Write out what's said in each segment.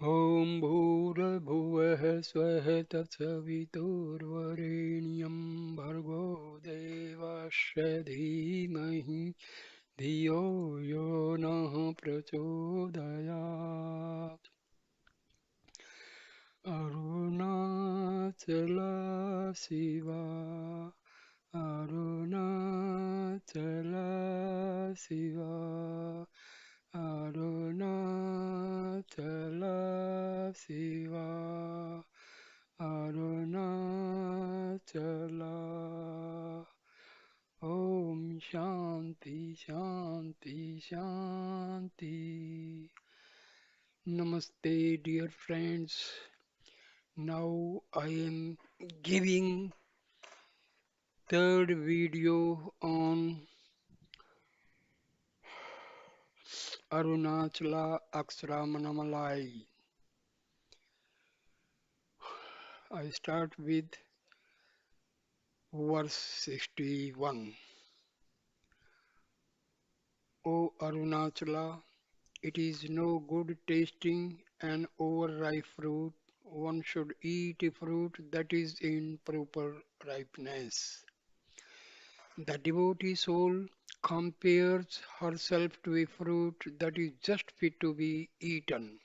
ॐ भूर्भुवः स्वः तत्सवितुर्वरेण्यं भर्गो देवस्य धीमहि धियो यो नः प्रचोदयात्। Arunachala Shiva Arunachala Shiva Arunachala Shiva Arunachala Om Shanti Shanti Shanti. Namaste, dear friends. Now I am giving third video on Arunachala Aksharamanamalai. I start with verse 61. O Arunachala, it is no good tasting an overripe fruit. One should eat a fruit that is in proper ripeness. The devotee soul compares herself to a fruit that is just fit to be eaten.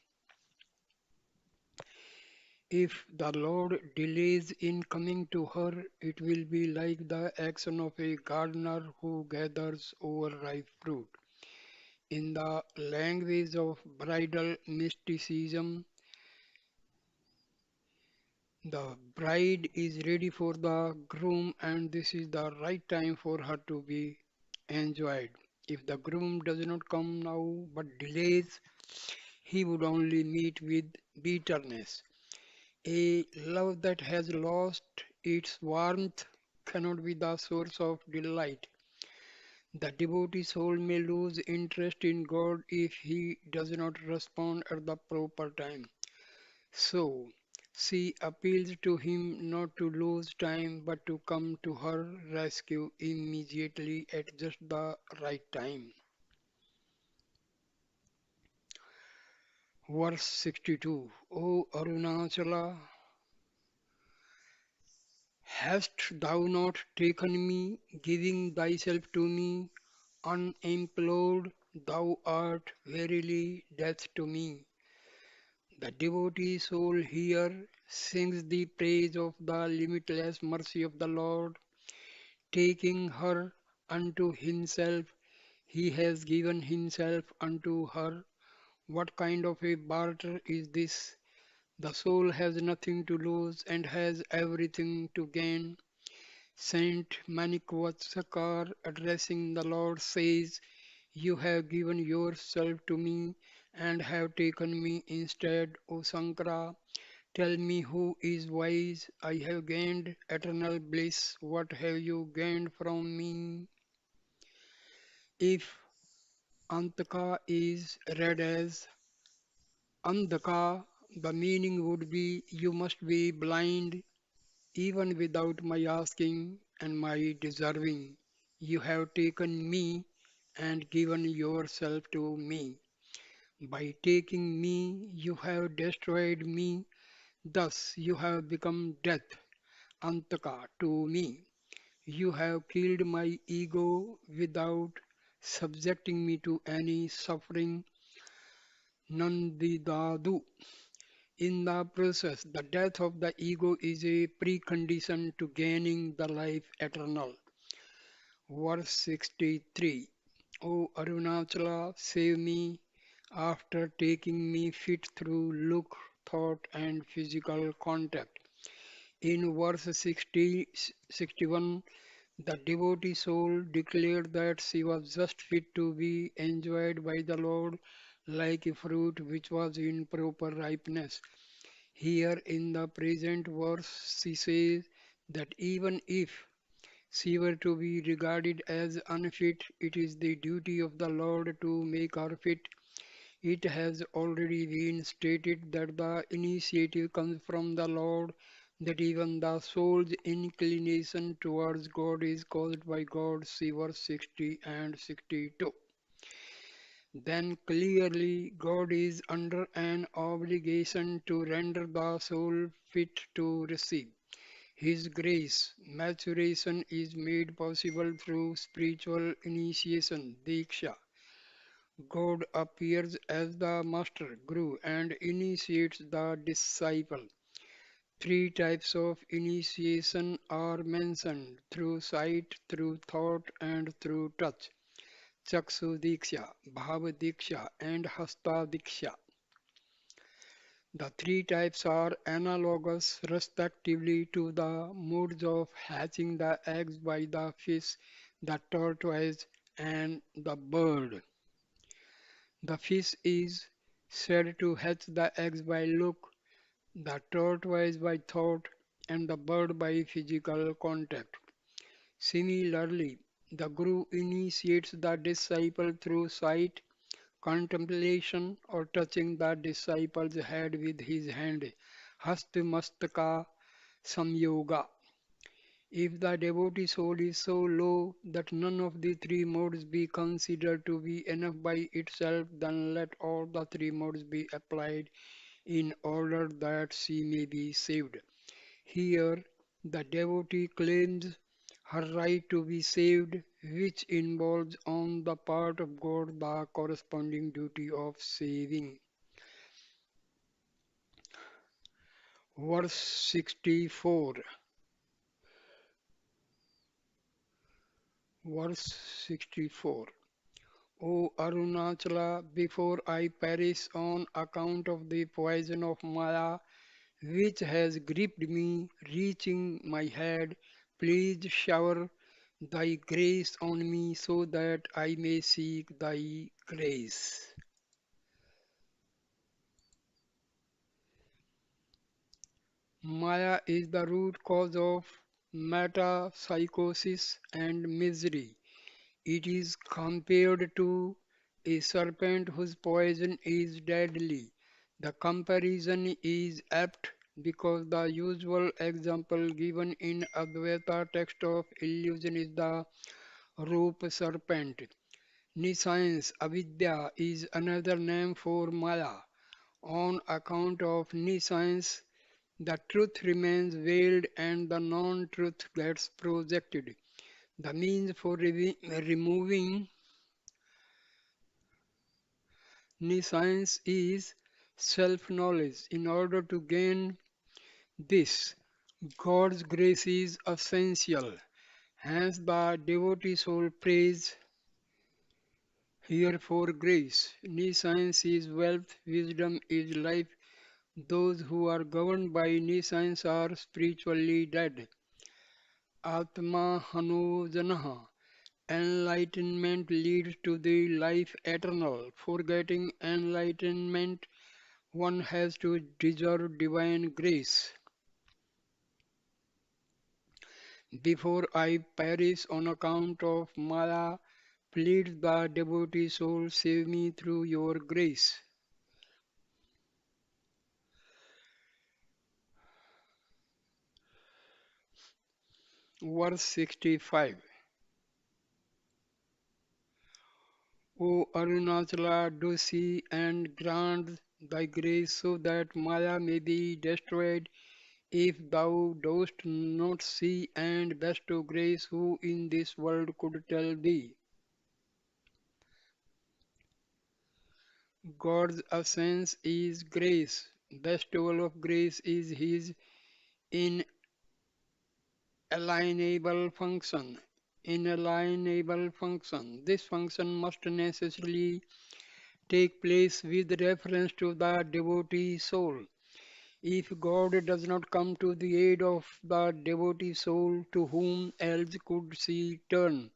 If the Lord delays in coming to her, it will be like the action of a gardener who gathers overripe fruit. In the language of bridal mysticism, the bride is ready for the groom, and this is the right time for her to be enjoyed. If the groom does not come now but delays, he would only meet with bitterness. A love that has lost its warmth cannot be the source of delight. The devotee soul may lose interest in God if he does not respond at the proper time. So, she appeals to him not to lose time but to come to her rescue immediately at just the right time. Verse 62. O Arunachala, hast thou not taken me, giving thyself to me, unimplored? Thou art verily death to me. The devotee soul here sings the praise of the limitless mercy of the Lord. Taking her unto himself, he has given himself unto her. What kind of a barter is this? The soul has nothing to lose and has everything to gain. Saint Manikvatsakar, addressing the Lord, says, You have given yourself to me and have taken me instead, O Sankara. Tell me who is wise. I have gained eternal bliss. What have you gained from me? If Antaka is read as Andhaka, the meaning would be you must be blind even without my asking and my deserving. You have taken me and given yourself to me. By taking me, you have destroyed me. Thus, you have become death, Antaka, to me. You have killed my ego without subjecting me to any suffering. Nandidadu. In the process, the death of the ego is a precondition to gaining the life eternal. Verse 63. O Arunachala, save me after taking me fit through look, thought, and physical contact. In verse 61, the devotee soul declared that she was just fit to be enjoyed by the Lord like a fruit which was in proper ripeness. Here in the present verse, she says that even if she were to be regarded as unfit, it is the duty of the Lord to make her fit. It has already been stated that the initiative comes from the Lord, that even the soul's inclination towards God is caused by God. See verse 60 and 62. then clearly God is under an obligation to render the soul fit to receive His grace. Maturation is made possible through spiritual initiation, Diksha. God appears as the master, Guru, and initiates the disciple. Three types of initiation are mentioned through sight, through thought, and through touch. Chaksu Diksha, Bhava Diksha, and Hasta Diksha. The three types are analogous respectively to the modes of hatching the eggs by the fish, the tortoise, and the bird. The fish is said to hatch the eggs by look, the tortoise by thought, and the bird by physical contact. Similarly, the Guru initiates the disciple through sight, contemplation, or touching the disciple's head with his hand, Hastamastaka Samyoga. If the devotee soul is so low that none of the three modes be considered to be enough by itself, then let all the three modes be applied in order that she may be saved. Here, the devotee claims her right to be saved, which involves on the part of God the corresponding duty of saving. Verse 64. Verse 64. O Arunachala, before I perish on account of the poison of Maya, which has gripped me, reaching my head, please shower thy grace on me so that I may seek thy grace. Maya is the root cause of metapsychosis and misery. It is compared to a serpent whose poison is deadly. The comparison is apt because the usual example given in Advaita text of illusion is the rope serpent. Nescience, avidya, is another name for Maya. On account of nescience, the truth remains veiled and the non-truth gets projected. The means for removing nescience is self-knowledge. In order to gain this, God's grace is essential. Hence the devotee soul prays here for grace. Nescience is wealth, wisdom is life. Those who are governed by nescience are spiritually dead. Atma Hanujanaha. Enlightenment leads to the life eternal. Forgetting enlightenment, one has to deserve divine grace. Before I perish on account of Maya, pleads the devotee soul, save me through your grace. Verse 65. O Arunachala, do see and grant thy grace so that Maya may be destroyed. If thou dost not see and bestow grace, who in this world could tell thee? God's essence is grace. Bestowal of grace is his inalienable function. Inalienable function. This function must necessarily take place with reference to the devotee soul. If God does not come to the aid of the devotee soul, to whom else could she turn?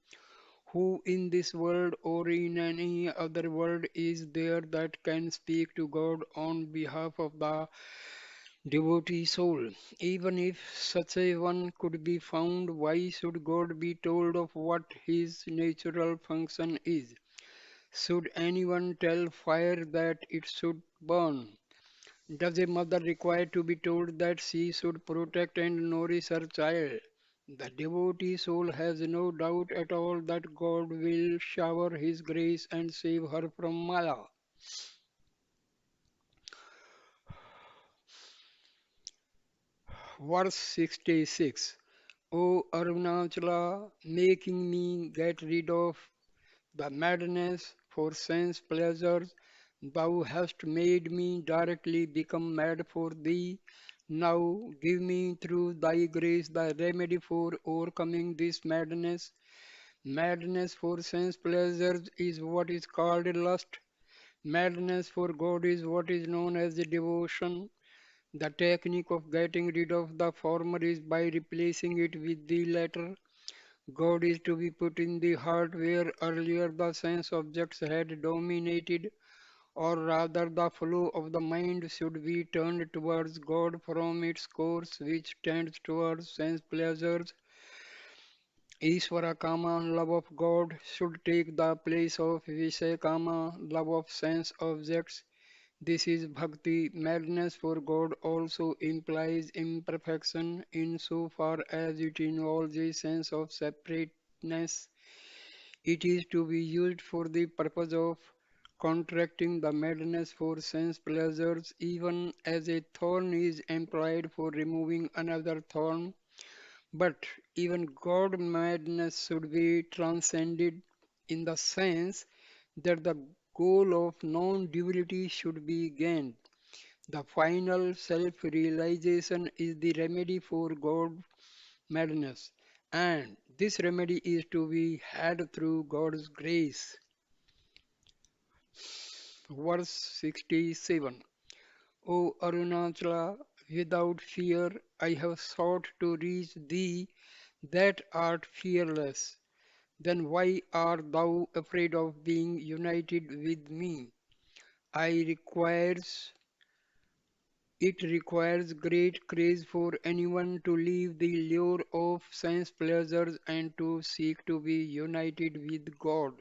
Who in this world or in any other world is there that can speak to God on behalf of the devotee soul? Even if such a one could be found, why should God be told of what his natural function is? Should anyone tell fire that it should burn? Does a mother require to be told that she should protect and nourish her child? The devotee soul has no doubt at all that God will shower His grace and save her from Maya. Verse 66. O Arunachala, making me get rid of the madness for sense pleasures, thou hast made me directly become mad for thee. Now give me through thy grace the remedy for overcoming this madness. Madness for sense pleasures is what is called lust. Madness for God is what is known as devotion. The technique of getting rid of the former is by replacing it with the latter. God is to be put in the heart where earlier the sense objects had dominated, or rather the flow of the mind should be turned towards God from its course which tends towards sense pleasures. Ishvara Kama, love of God, should take the place of Vishaya Kama, love of sense objects. This is bhakti. Madness for God also implies imperfection in so far as it involves a sense of separateness. It is to be used for the purpose of contracting the madness for sense pleasures, even as a thorn is employed for removing another thorn. But even God madness should be transcended in the sense that the goal of non duality should be gained. The final self realization is the remedy for God madness, and this remedy is to be had through God's grace. Verse 67. O Arunachala, without fear I have sought to reach thee that art fearless. Then why art thou afraid of being united with me? I requires It requires great courage for anyone to leave the lure of sense pleasures and to seek to be united with God.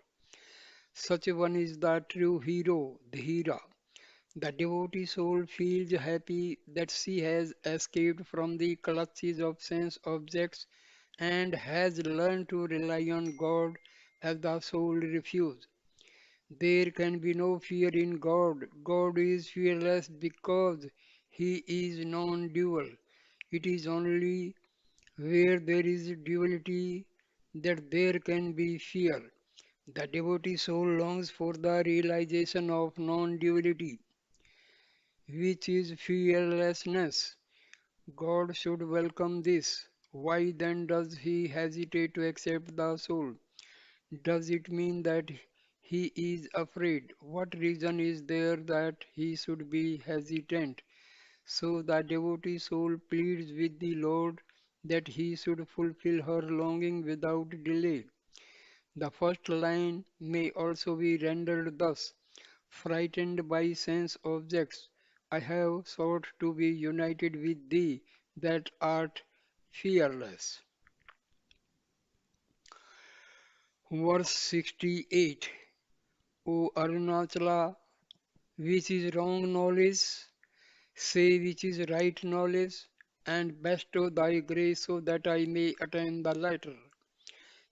Such a one is the true hero, the hero. The devotee soul feels happy that she has escaped from the clutches of sense objects and has learned to rely on God as the sole refuge. There can be no fear in God. God is fearless because He is non dual. It is only where there is duality that there can be fear. The devotee soul longs for the realization of non duality, which is fearlessness. God should welcome this. Why then does He hesitate to accept the soul? Does it mean that he is afraid? What reason is there that he should be hesitant? So the devotee soul pleads with the Lord that he should fulfill her longing without delay. The first line may also be rendered thus: frightened by sense objects, I have sought to be united with thee that art fearless. Verse 68. O Arunachala, which is wrong knowledge, say which is right knowledge, and bestow thy grace so that I may attain the latter.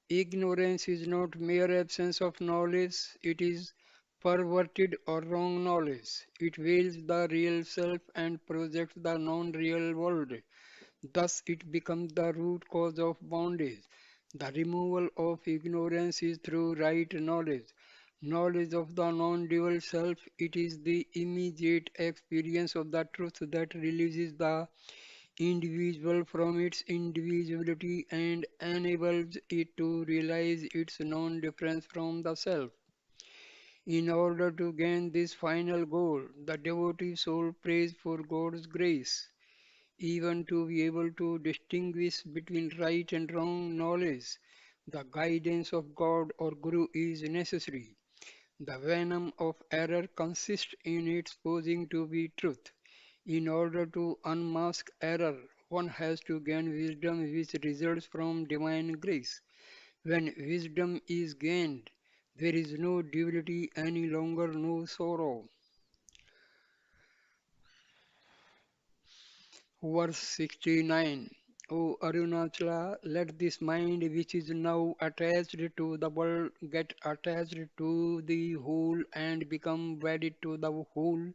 Ignorance is not mere absence of knowledge, it is perverted or wrong knowledge. It veils the real self and projects the non real world. Thus, it becomes the root cause of bondage. The removal of ignorance is through right knowledge. Knowledge of the non dual self, it is the immediate experience of the truth that releases the individual from its individuality and enables it to realize its non difference from the self. In order to gain this final goal, the devotee soul prays for God's grace. Even to be able to distinguish between right and wrong knowledge, the guidance of God or Guru is necessary. The venom of error consists in its posing to be truth. In order to unmask error, one has to gain wisdom which results from divine grace. When wisdom is gained, there is no duality any longer, no sorrow. Verse 69. O Arunachala, let this mind which is now attached to the world get attached to the whole and become wedded to the whole.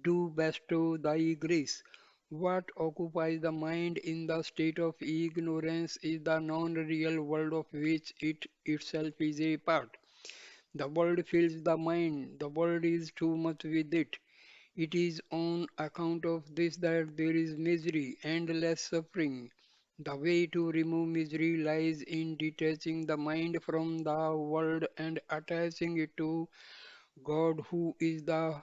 Do bestow thy grace. What occupies the mind in the state of ignorance is the non-real world of which it itself is a part. The world fills the mind, the world is too much with it. It is on account of this that there is misery, endless suffering. The way to remove misery lies in detaching the mind from the world and attaching it to God, who is the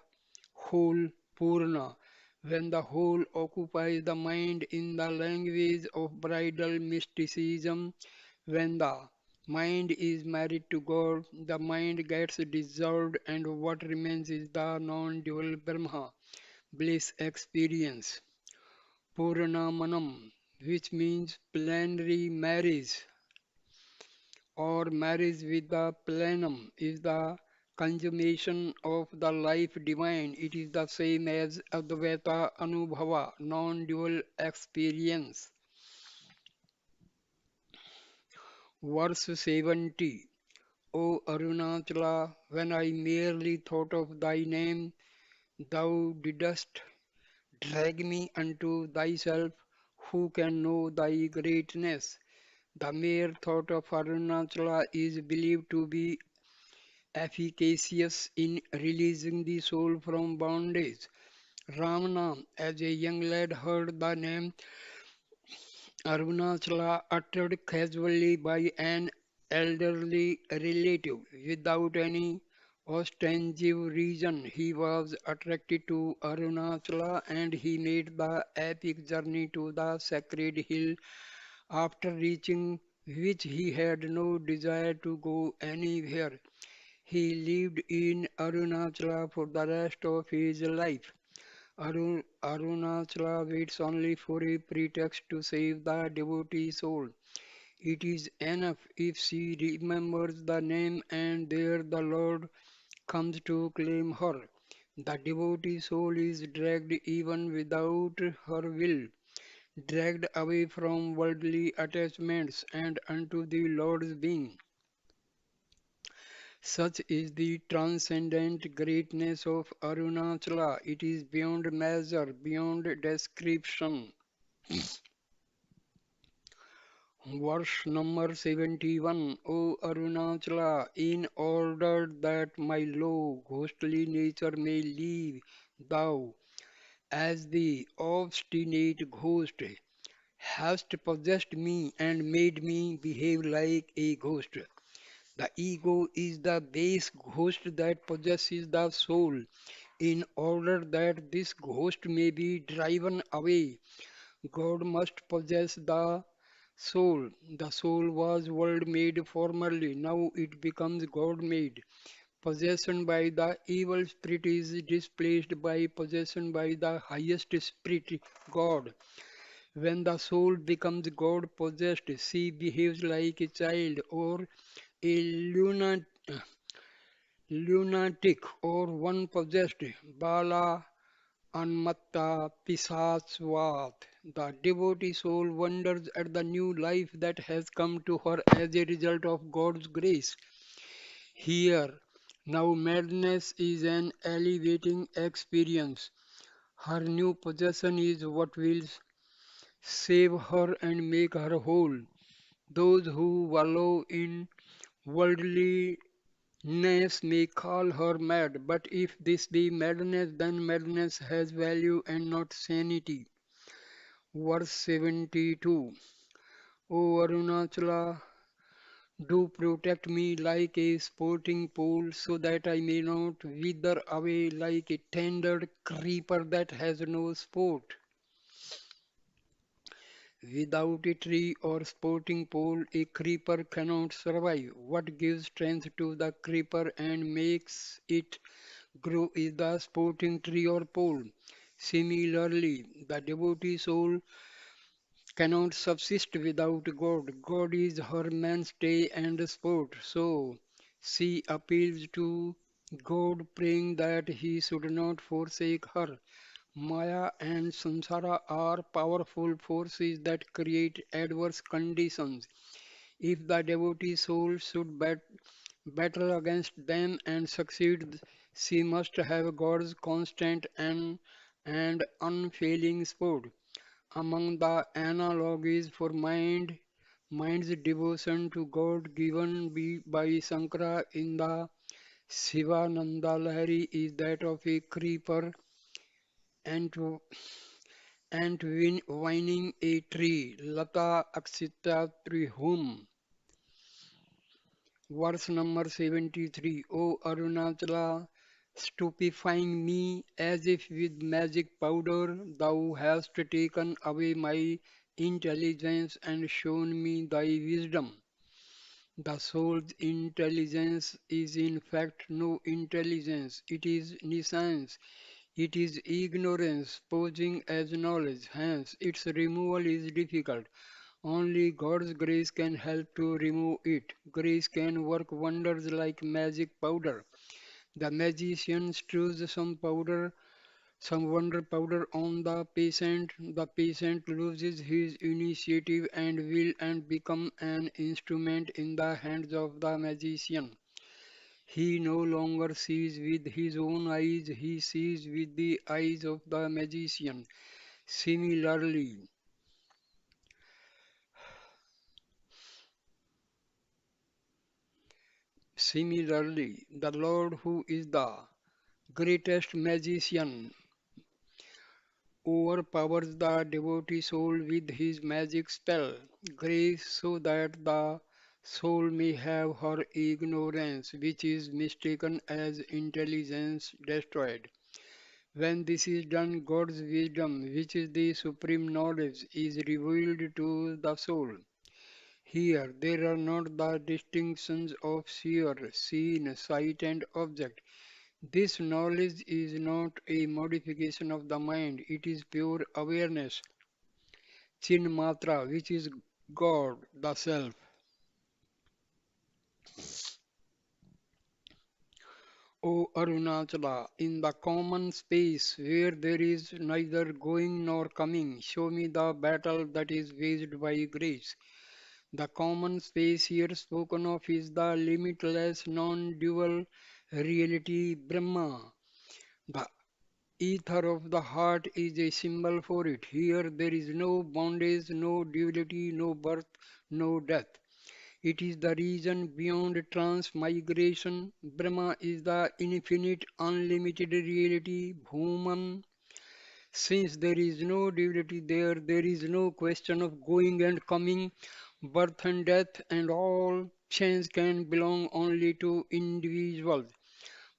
whole Purna. When the whole occupies the mind in the language of bridal mysticism, when the mind is married to God, the mind gets dissolved and what remains is the non-dual Brahma, bliss experience. Purnamanam, which means plenary marriage or marriage with the plenum, is the consummation of the life divine. It is the same as Advaita Anubhava, non-dual experience. Verse 70. O Arunachala, when I merely thought of thy name, thou didst drag me unto thyself. Who can know thy greatness? The mere thought of Arunachala is believed to be efficacious in releasing the soul from bondage. Ramana, as a young lad, heard the name Arunachala uttered casually by an elderly relative. Without any ostensive reason, he was attracted to Arunachala and he made the epic journey to the sacred hill, after reaching which he had no desire to go anywhere. He lived in Arunachala for the rest of his life. Arunachala waits only for a pretext to save the devotee soul. It is enough if she remembers the name and there the Lord comes to claim her. The devotee soul is dragged even without her will, dragged away from worldly attachments and unto the Lord's being. Such is the transcendent greatness of Arunachala. It is beyond measure, beyond description. Verse number 71. O Arunachala, in order that my low, ghostly nature may leave, thou, as the obstinate ghost, hast possessed me and made me behave like a ghost. The ego is the base ghost that possesses the soul. In order that this ghost may be driven away, God must possess the soul. The soul was world made formerly, now it becomes God made. Possession by the evil spirit is displaced by possession by the highest spirit, God. When the soul becomes God possessed, she behaves like a child or a lunatic or one possessed. Bala Anmatta Pisasvat. The devotee soul wonders at the new life that has come to her as a result of God's grace. Here, now madness is an elevating experience. Her new possession is what will save her and make her whole. Those who wallow in worldliness may call her mad, but if this be madness, then madness has value and not sanity. Verse 72. O Arunachala, do protect me like a sporting pole so that I may not wither away like a tender creeper that has no sport. Without a tree or sporting pole, a creeper cannot survive. What gives strength to the creeper and makes it grow is the sporting tree or pole. Similarly, the devotee soul cannot subsist without God. God is her mainstay and support. So she appeals to God, praying that He should not forsake her. Maya and samsara are powerful forces that create adverse conditions. If the devotee soul should battle against them and succeed, she must have God's constant and unfailing support. Among the analogies for mind's devotion to God given by Sankara in the Sivananda Lahari is that of a creeper and whining a tree. Lata Aksita Trihum. Verse number 73. O Arunachala, stupefying me as if with magic powder, thou hast taken away my intelligence and shown me thy wisdom. The soul's intelligence is in fact no intelligence, it is nescience, it is ignorance posing as knowledge, hence its removal is difficult. Only God's grace can help to remove it. Grace can work wonders like magic powder. The magician strews some wonder powder on the patient. The patient loses his initiative and will and become an instrument in the hands of the magician. He no longer sees with his own eyes, he sees with the eyes of the magician. Similarly, similarly, the Lord who is the greatest magician overpowers the devotee soul with his magic spell, grace, so that the soul may have her ignorance, which is mistaken as intelligence, destroyed. When this is done, God's wisdom, which is the supreme knowledge, is revealed to the soul. Here, there are not the distinctions of seer, seen, sight, and object. This knowledge is not a modification of the mind, it is pure awareness, Chinmatra, which is God, the Self. O Arunachala, in the common space where there is neither going nor coming, show me the battle that is waged by grace. The common space here spoken of is the limitless non-dual reality Brahma. The ether of the heart is a symbol for it. Here there is no bondage, no duality, no birth, no death. It is the region beyond transmigration. Brahma is the infinite, unlimited reality, Bhuman. Since there is no duality there, there is no question of going and coming, birth and death, and all change can belong only to individuals.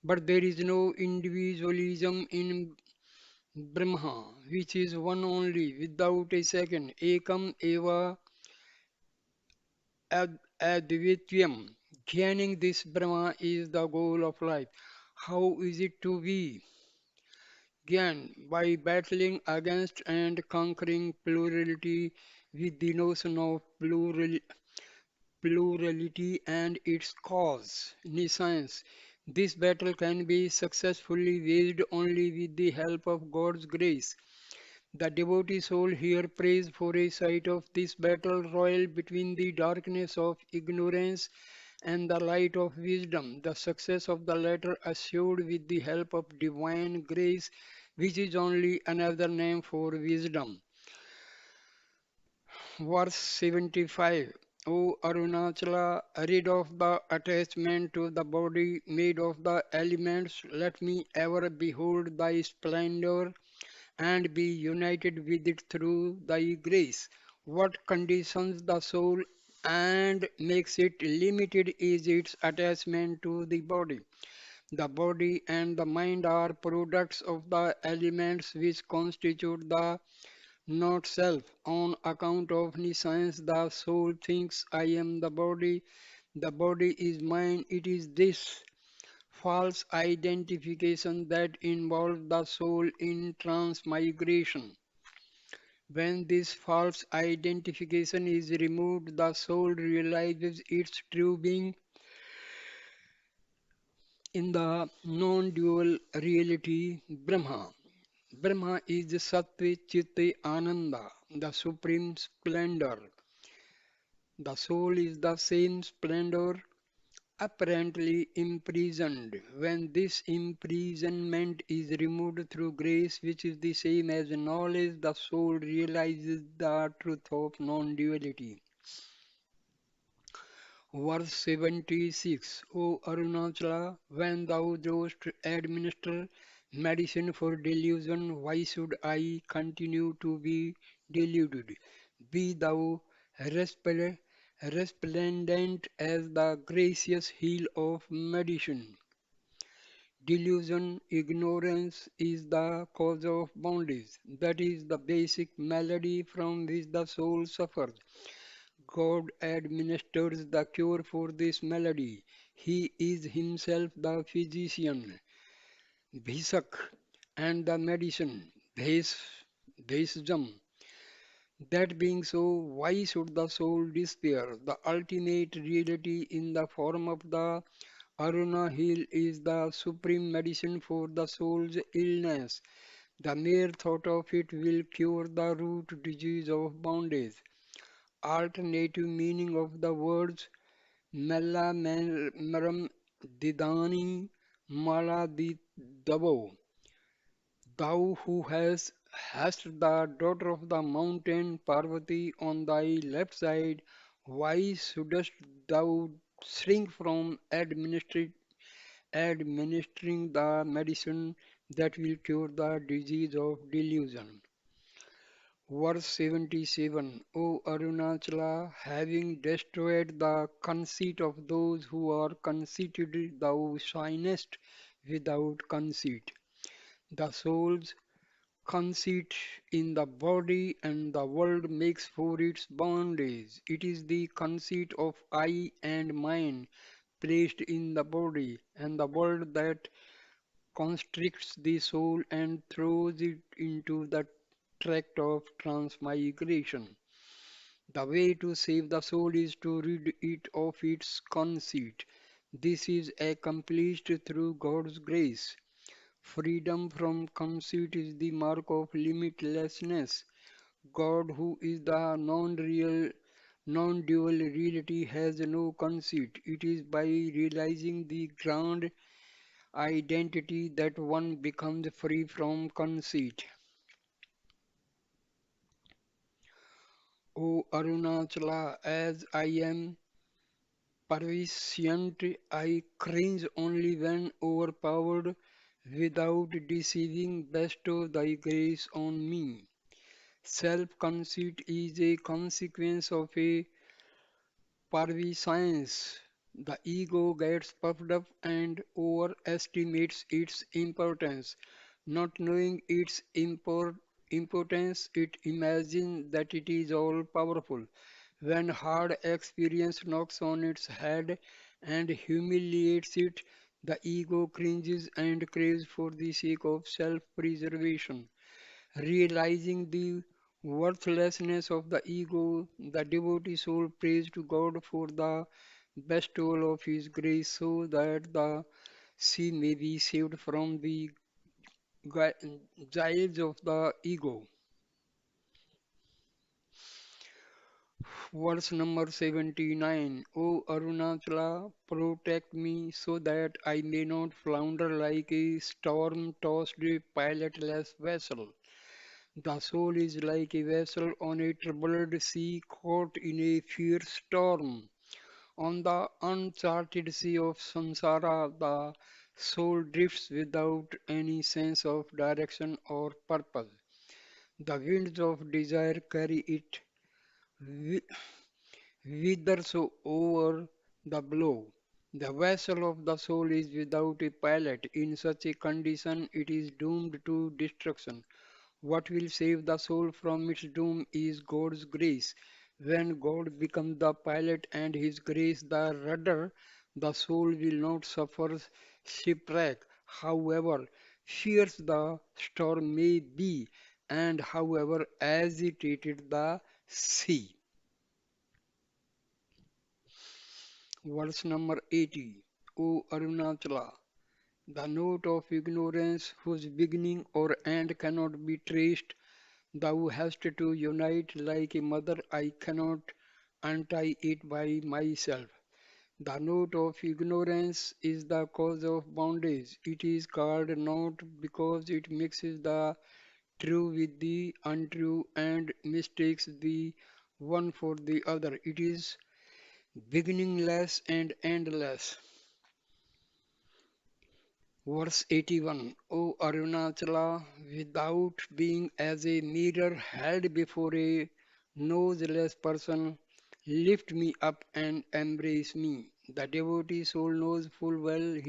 But there is no individualism in Brahma, which is one only, without a second. Ekam eva Advityam. Gaining this Brahma is the goal of life. How is it to be gained? By battling against and conquering plurality with the notion of plurality and its cause, nescience. This battle can be successfully waged only with the help of God's grace. The devotee soul here prays for a sight of this battle royal between the darkness of ignorance and the light of wisdom, the success of the latter assured with the help of divine grace, which is only another name for wisdom. Verse 75. O Arunachala, rid of the attachment to the body made of the elements, let me ever behold thy splendor and be united with it through thy grace. What conditions the soul and makes it limited is its attachment to the body. The body and the mind are products of the elements which constitute the not self. On account of nescience, the soul thinks I am the body is mine. It is this false identification that involves the soul in transmigration. When this false identification is removed, the soul realizes its true being in the non dual reality Brahma. Brahma is Sattva Chitta Ananda, the supreme splendor. The soul is the same splendor apparently imprisoned. When this imprisonment is removed through grace, which is the same as knowledge, the soul realizes the truth of non duality. Verse 76. O Arunachala, when thou dost administer medicine for delusion, why should I continue to be deluded? Be thou resplendent as the gracious heel of medicine. Delusion, ignorance is the cause of bondage. That is the basic malady from which the soul suffers. God administers the cure for this malady. He is himself the physician, Bhisak, and the medicine, Bhesjam. That being so, why should the soul despair? The ultimate reality in the form of the Aruna heel is the supreme medicine for the soul's illness. The mere thought of it will cure the root disease of bondage. Alternative meaning of the words Mela Maram Didani Mala Dabo. Thou who hast the daughter of the mountain Parvati on thy left side, why shouldst thou shrink from administering the medicine that will cure the disease of delusion? Verse 77. O Arunachala, having destroyed the conceit of those who are conceited, thou shinest without conceit. The soul's conceit in the body and the world makes for its bondage. It is the conceit of I and mine placed in the body and the world that constricts the soul and throws it into the tract of transmigration. The way to save the soul is to rid it of its conceit. This is accomplished through God's grace. Freedom from conceit is the mark of limitlessness. God, who is the non-dual reality, has no conceit. It is by realizing the grand identity that one becomes free from conceit. O Arunachala, as I am prescient, I cringe only when overpowered. Without deceiving, bestow thy grace on me. Self-conceit is a consequence of a prescience. The ego gets puffed up and overestimates its importance. Not knowing its importance, it imagines that it is all powerful. When hard experience knocks on its head and humiliates it, the ego cringes and craves for the sake of self preservation. Realizing the worthlessness of the ego, the devotee soul prays to God for the bestowal of His grace so that she may be saved from the gyves of the ego. Verse number 79. O Arunachala, protect me so that I may not flounder like a storm tossed pilotless vessel. The soul is like a vessel on a troubled sea caught in a fierce storm. On the uncharted sea of samsara, the soul drifts without any sense of direction or purpose. The winds of desire carry it whithersoever the blow. The vessel of the soul is without a pilot. In such a condition, it is doomed to destruction. What will save the soul from its doom is God's grace. When God becomes the pilot and His grace the rudder, the soul will not suffer shipwreck. However fierce the storm may be, and however agitated the sea. Verse number 80. O Arunachala, the note of ignorance whose beginning or end cannot be traced. Thou hast to unite like a mother, I cannot untie it by myself. The note of ignorance is the cause of bondage. It is called knot because it mixes the true with the untrue and mistakes the one for the other. It is beginningless and endless. Verse 81. O Arunachala, without being as a mirror held before a noseless person, lift me up and embrace me. The devotee soul knows full well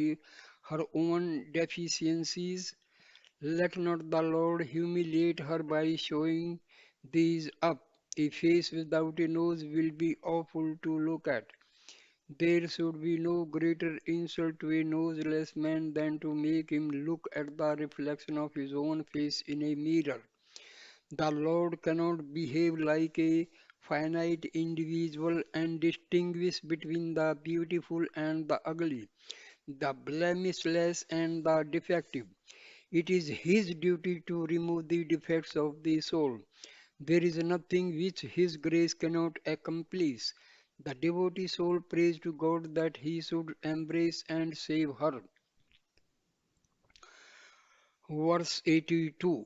her own deficiencies. Let not the Lord humiliate her by showing these up. A face without a nose will be awful to look at. There should be no greater insult to a noseless man than to make him look at the reflection of his own face in a mirror. The Lord cannot behave like a finite individual and distinguish between the beautiful and the ugly, the blemishless and the defective. It is His duty to remove the defects of the soul. There is nothing which His grace cannot accomplish. The devotee soul prays to God that He should embrace and save her. Verse 82.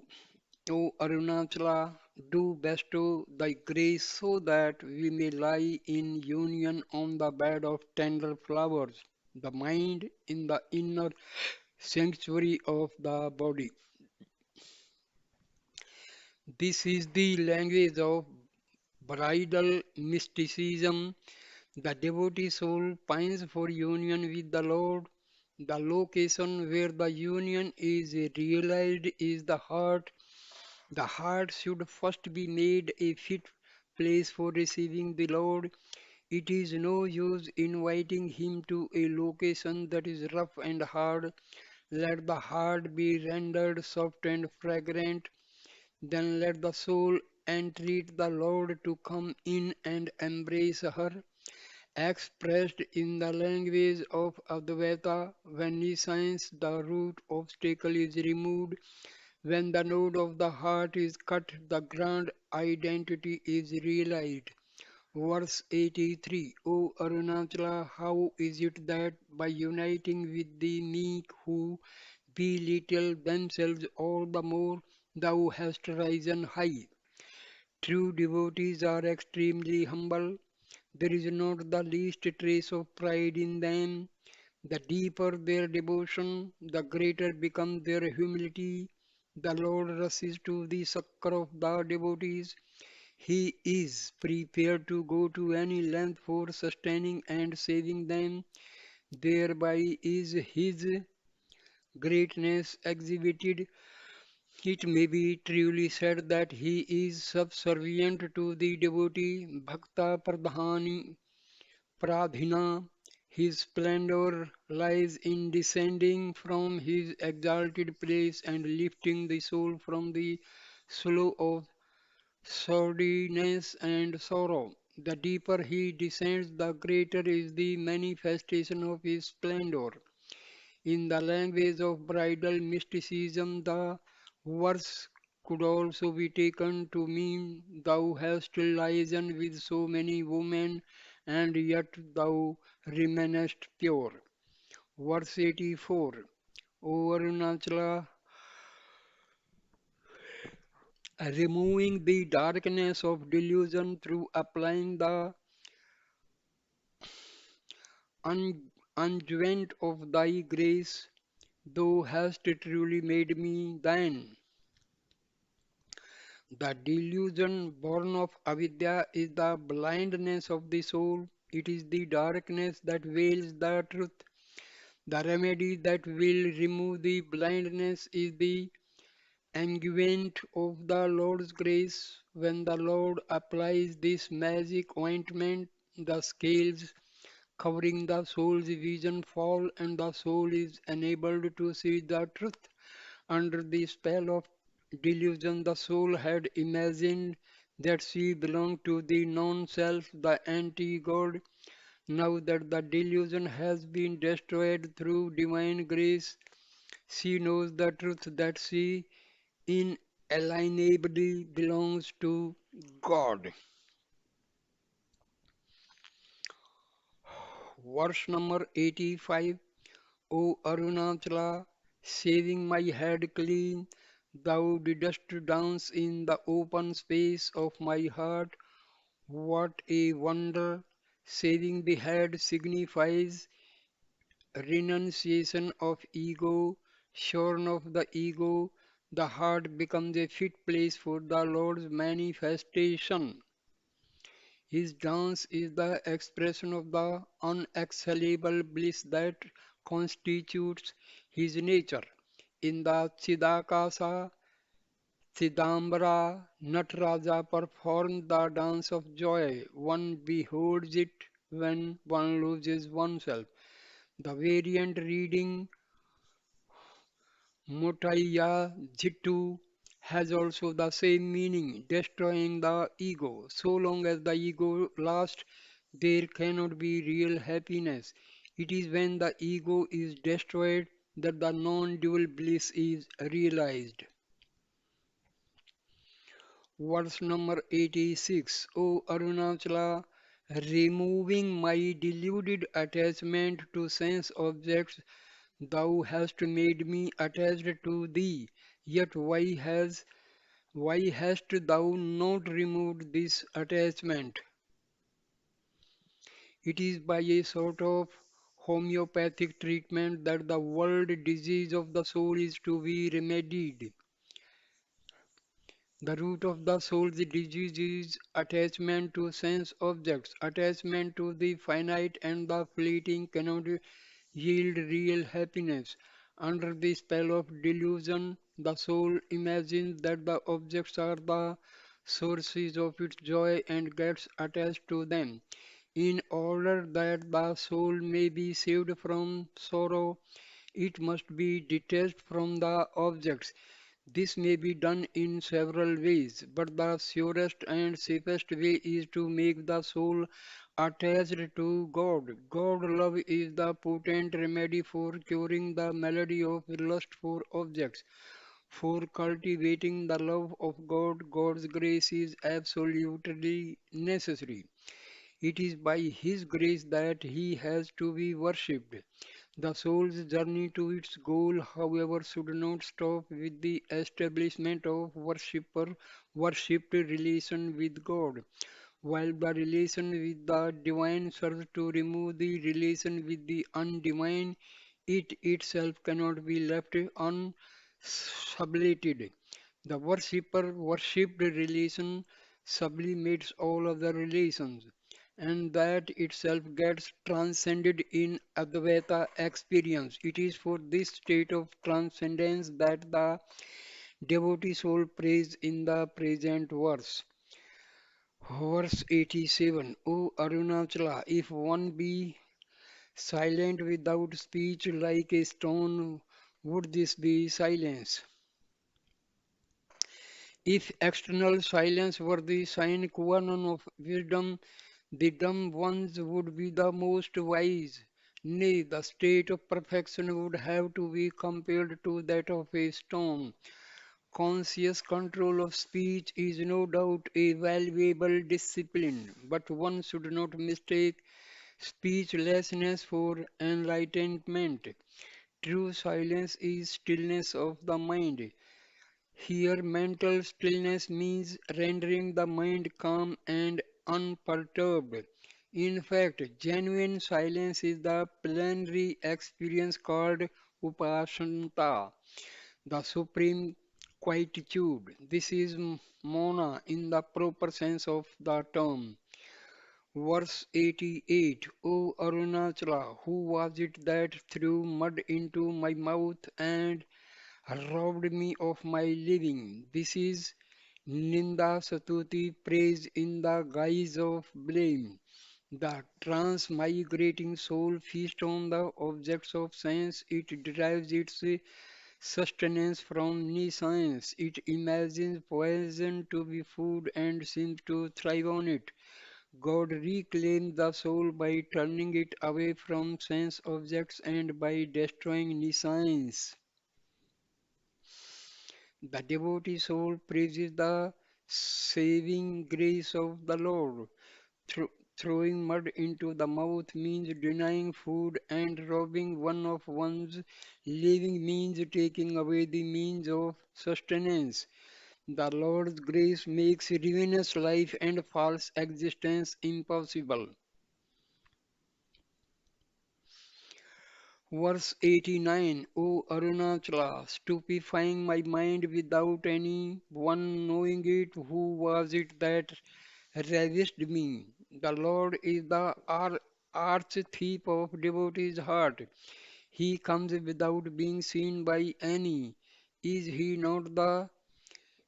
O Arunachala, do bestow thy grace so that we may lie in union on the bed of tender flowers, the mind in the inner sanctuary of the body. This is the language of bridal mysticism. The devotee soul pines for union with the Lord. The location where the union is realized is the heart. The heart should first be made a fit place for receiving the Lord. It is no use inviting Him to a location that is rough and hard. Let the heart be rendered soft and fragrant. Then let the soul entreat the Lord to come in and embrace her. Expressed in the language of Advaita, when nescience, the root obstacle, is removed, when the node of the heart is cut, the grand identity is realized. Verse 83. O Arunachala, how is it that by uniting with the meek who belittle themselves all the more, thou hast risen high? True devotees are extremely humble. There is not the least trace of pride in them. The deeper their devotion, the greater becomes their humility. The Lord rushes to the succor of the devotees. He is prepared to go to any length for sustaining and saving them. Thereby is His greatness exhibited. It may be truly said that He is subservient to the devotee, Bhakta Pradhina. His splendor lies in descending from His exalted place and lifting the soul from the slough of sordidness and sorrow. The deeper He descends, the greater is the manifestation of His splendor. In the language of bridal mysticism, the verse could also be taken to mean thou hast liaison with so many women, and yet thou remainest pure. Verse 84. O Arunachala, removing the darkness of delusion through applying the unguent of thy grace, thou hast truly made me thine. The delusion born of avidya is the blindness of the soul. It is the darkness that veils the truth. The remedy that will remove the blindness is the unguent of the Lord's grace. When the Lord applies this magic ointment, the scales covering the soul's vision fall and the soul is enabled to see the truth. Under the spell of delusion, the soul had imagined that she belonged to the non self, the anti God. Now that the delusion has been destroyed through divine grace, She knows the truth that she inalienably belongs to God. Verse number 85. O Arunachala, shaving my head clean, thou didst dance in the open space of my heart. What a wonder! Shaving the head signifies renunciation of ego, shorn of the ego. The heart becomes a fit place for the Lord's manifestation. His dance is the expression of the unexhalable bliss that constitutes his nature. In the Chidakasa, Chidambara, Nataraja performed the dance of joy. One beholds it when one loses oneself. The variant reading Motaya Jittu has also the same meaning, destroying the ego. So long as the ego lasts, there cannot be real happiness. It is when the ego is destroyed that the non-dual bliss is realized. Verse number 86. O Arunachala, removing my deluded attachment to sense objects, thou hast made me attached to thee. Yet why hast thou not removed this attachment? It is by a sort of homeopathic treatment that the world disease of the soul is to be remedied. The root of the soul's disease is attachment to sense objects. Attachment to the finite and the fleeting cannot yield real happiness. Under the spell of delusion, the soul imagines that the objects are the sources of its joy and gets attached to them. In order that the soul may be saved from sorrow, it must be detached from the objects. This may be done in several ways, but the surest and safest way is to make the soul attached to God. God love is the potent remedy for curing the malady of lust for objects. For cultivating the love of God, God's grace is absolutely necessary. It is by His grace that He has to be worshipped. The soul's journey to its goal, however, should not stop with the establishment of worshipped relation with God. While the relation with the divine serves to remove the relation with the undivine, it itself cannot be left unsublated. The worshipper worshipped relation sublimates all other relations, and that itself gets transcended in Advaita experience. It is for this state of transcendence that the devotee soul prays in the present verse. Verse 87. O Arunachala, if one be silent without speech like a stone, would this be silence? If external silence were the sine qua non of wisdom, the dumb ones would be the most wise. Nay, the state of perfection would have to be compared to that of a stone. Conscious control of speech is no doubt a valuable discipline, but one should not mistake speechlessness for enlightenment. True silence is stillness of the mind. Here, mental stillness means rendering the mind calm and unperturbed. In fact, genuine silence is the plenary experience called upasanta, the supreme quietude. This is mona in the proper sense of the term. Verse 88. O Arunachala, who was it that threw mud into my mouth and robbed me of my living? This is Ninda Satuti, praise in the guise of blame. The transmigrating soul feasts on the objects of sense. It derives its sustenance from nescience. It imagines poison to be food and seems to thrive on it. God reclaims the soul by turning it away from sense objects and by destroying nescience. The devotee soul praises the saving grace of the Lord. Thro- Throwing mud into the mouth means denying food, and robbing one of one's living means taking away the means of sustenance. The Lord's grace makes ruinous life and false existence impossible. Verse 89. O Arunachala, stupefying my mind without any one knowing it, who was it that ravished me? The Lord is the arch thief of devotee's heart. He comes without being seen by any. Is he not the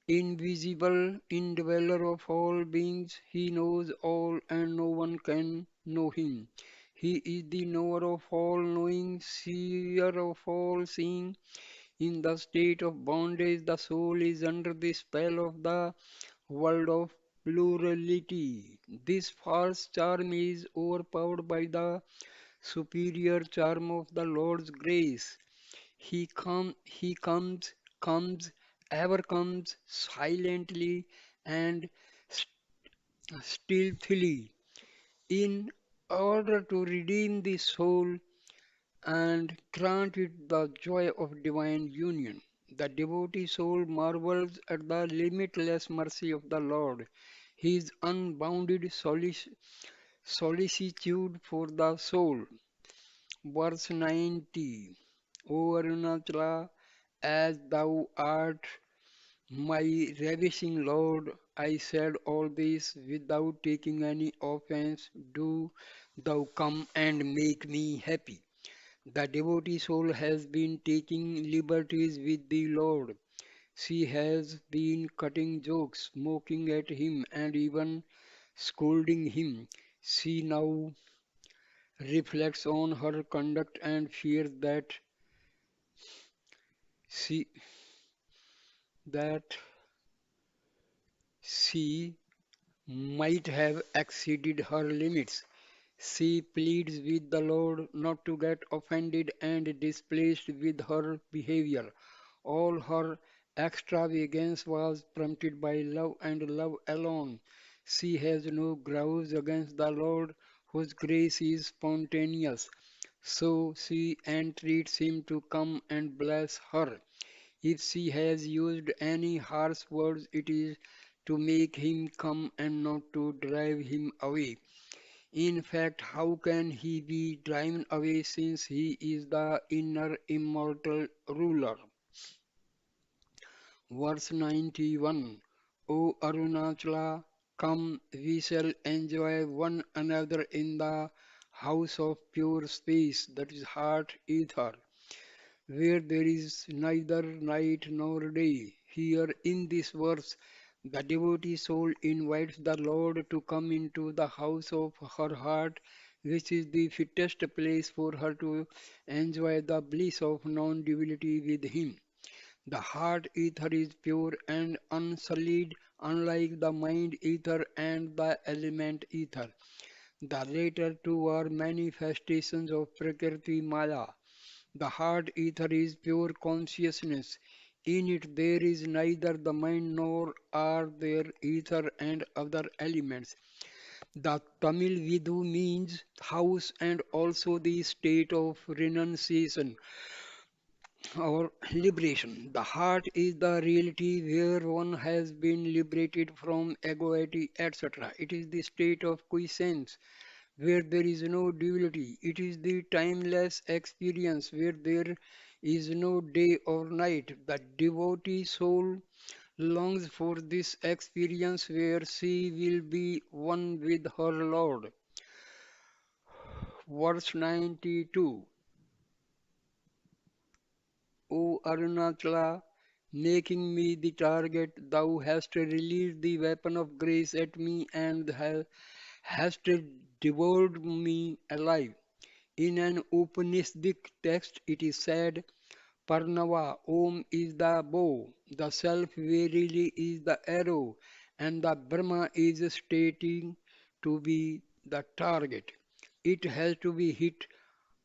invisible indweller of all beings? He knows all and no one can know him. He is the knower of all knowing, seer of all seeing. In the state of bondage, the soul is under the spell of the world of plurality. This false charm is overpowered by the superior charm of the Lord's grace. He comes, ever comes silently and stealthily in order to redeem the soul and grant it the joy of divine union. The devotee soul marvels at the limitless mercy of the Lord, his unbounded solicitude for the soul. Verse 90. O Arunachala, as thou art my ravishing Lord, I said all this without taking any offense. Do thou come and make me happy. The devotee soul has been taking liberties with the Lord. She has been cutting jokes, mocking at him, and even scolding him. She now reflects on her conduct and fears she that she might have exceeded her limits. She pleads with the Lord not to get offended and displeased with her behavior. All her extravagance was prompted by love and love alone. She has no grudge against the Lord, whose grace is spontaneous. So she entreats him to come and bless her. If she has used any harsh words, it is to make him come and not to drive him away. In fact, how can he be driven away since he is the inner immortal ruler? Verse 91. O Arunachala, come, we shall enjoy one another in the house of pure space, that is heart ether, where there is neither night nor day. Here in this verse, the devotee soul invites the Lord to come into the house of her heart, which is the fittest place for her to enjoy the bliss of non duality with Him. The heart ether is pure and unsullied, unlike the mind ether and the element ether. The latter two are manifestations of Prakriti Maya. The heart ether is pure consciousness. In it there is neither the mind nor are there ether and other elements. The Tamil Vidu means house and also the state of renunciation or liberation. The heart is the reality where one has been liberated from egoity, etc. It is the state of quiescence where there is no duality. It is the timeless experience where there is no day or night. The devotee soul longs for this experience where she will be one with her Lord. Verse 92. O Arunachala, making me the target, thou hast released the weapon of grace at me and hast devoured me alive. In an Upanishadic text, it is said, Parnava Om is the bow, the self verily is the arrow, and the Brahma is stating to be the target. It has to be hit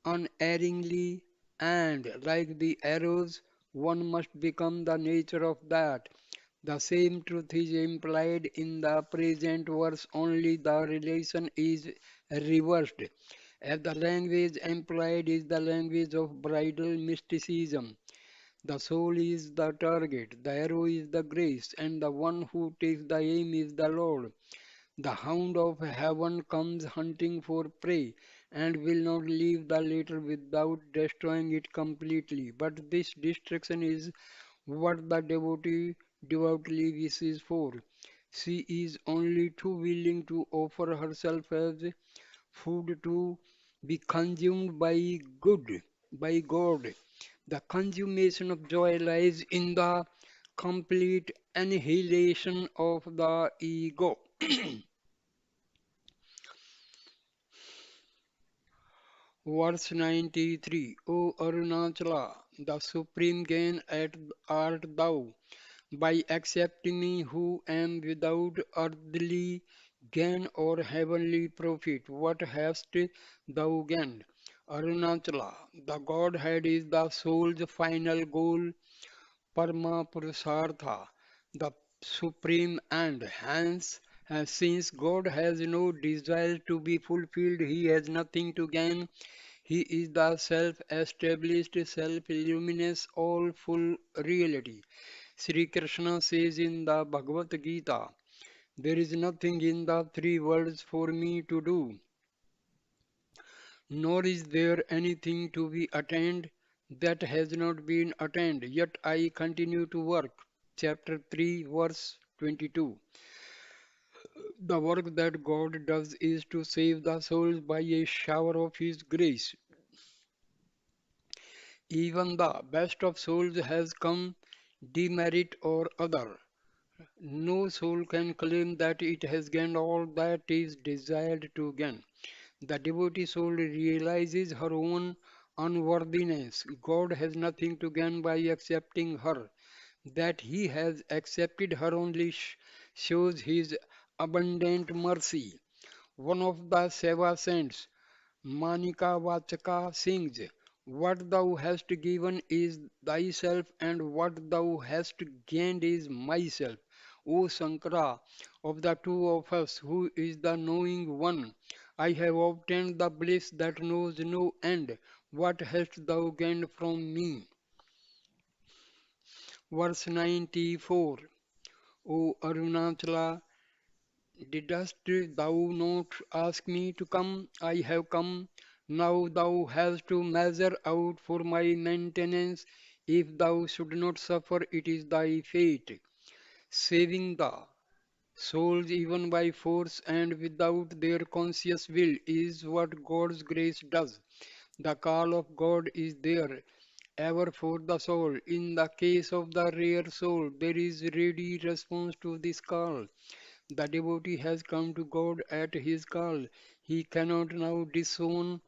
unerringly, and like the arrows one must become the nature of that. The same truth is implied in the present verse, only the relation is reversed. As the language implied is the language of bridal mysticism, the soul is the target, the arrow is the grace, and the one who takes the aim is the Lord. The hound of heaven comes hunting for prey and will not leave the litter without destroying it completely. But this destruction is what the devotee devoutly wishes for. She is only too willing to offer herself as food to be consumed by God. The consummation of joy lies in the complete annihilation of the ego. Verse 93. O Arunachala, the supreme gain art thou, by accepting me who am without earthly gain or heavenly profit. What hast thou gained? Arunachala, the Godhead is the soul's final goal, Parma Purushartha, the supreme end. Hence, since God has no desire to be fulfilled, he has nothing to gain. He is the self-established, self-luminous, all-full reality. Sri Krishna says in the Bhagavad Gita, there is nothing in the three worlds for me to do, nor is there anything to be attained that has not been attained, yet I continue to work. Chapter 3, verse 22. The work that God does is to save the souls by a shower of His grace. Even the best of souls has come demerit or other. No soul can claim that it has gained all that is desired to gain. The devotee soul realizes her own unworthiness. God has nothing to gain by accepting her. That He has accepted her only shows His abundant mercy. One of the Seva saints, Manika Vachaka, sings, what thou hast given is thyself, and what thou hast gained is myself. O Sankara, of the two of us, who is the knowing one? I have obtained the bliss that knows no end. What hast thou gained from me? Verse 94. O Arunachala, didst thou not ask me to come? I have come. Now thou hast to measure out for my maintenance. If thou should not suffer, it is thy fate. Saving the souls even by force and without their conscious will is what God's grace does. The call of God is there ever for the soul. In the case of the rare soul, there is ready response to this call. The devotee has come to God at his call. He cannot now disown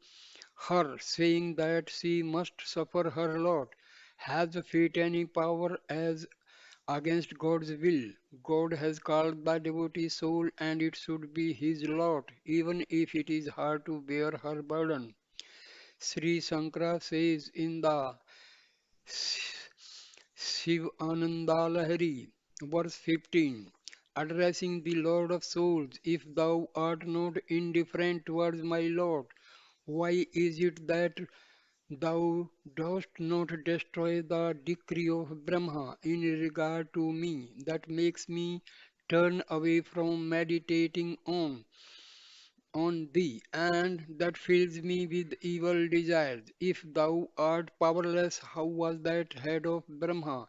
her, saying that she must suffer her lot. Has fate any power as against God's will? God has called the devotee soul, and it should be his lot, even if it is hard to bear her burden. Sri Sankara says in the Shiv Anandalahari, verse 15, addressing the Lord of souls, if thou art not indifferent towards my Lord, why is it that thou dost not destroy the decree of Brahma in regard to me that makes me turn away from meditating on thee, and that fills me with evil desires? If thou art powerless, how was that head of Brahma,